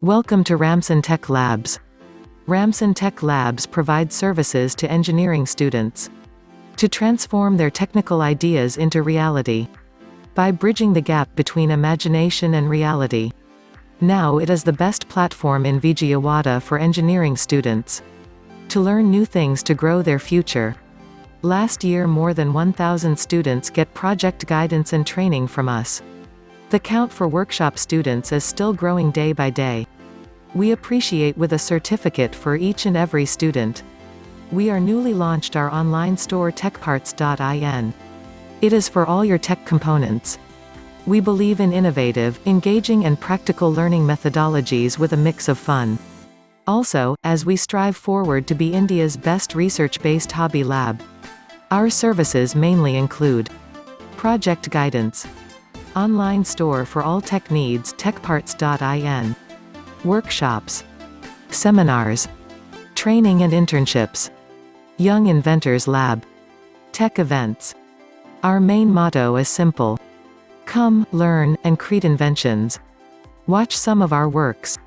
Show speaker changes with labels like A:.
A: Welcome to Ramson TechLabs. Ramson TechLabs provides services to engineering students to transform their technical ideas into reality by bridging the gap between imagination and reality. Now it is the best platform in Vijayawada for engineering students to learn new things to grow their future. Last year more than 1,000 students get project guidance and training from us. The count for workshop students is still growing day by day. We appreciate with a certificate for each and every student. We are newly launched our online store techparts.in. It is for all your tech components. We believe in innovative, engaging and practical learning methodologies with a mix of fun. Also, as we strive forward to be India's best research-based hobby lab. Our services mainly include project guidance, online store for all tech needs techparts.in, workshops, seminars, training and internships, Young Inventors Lab, tech events. Our main motto is simple: come, learn, and create inventions. Watch some of our works.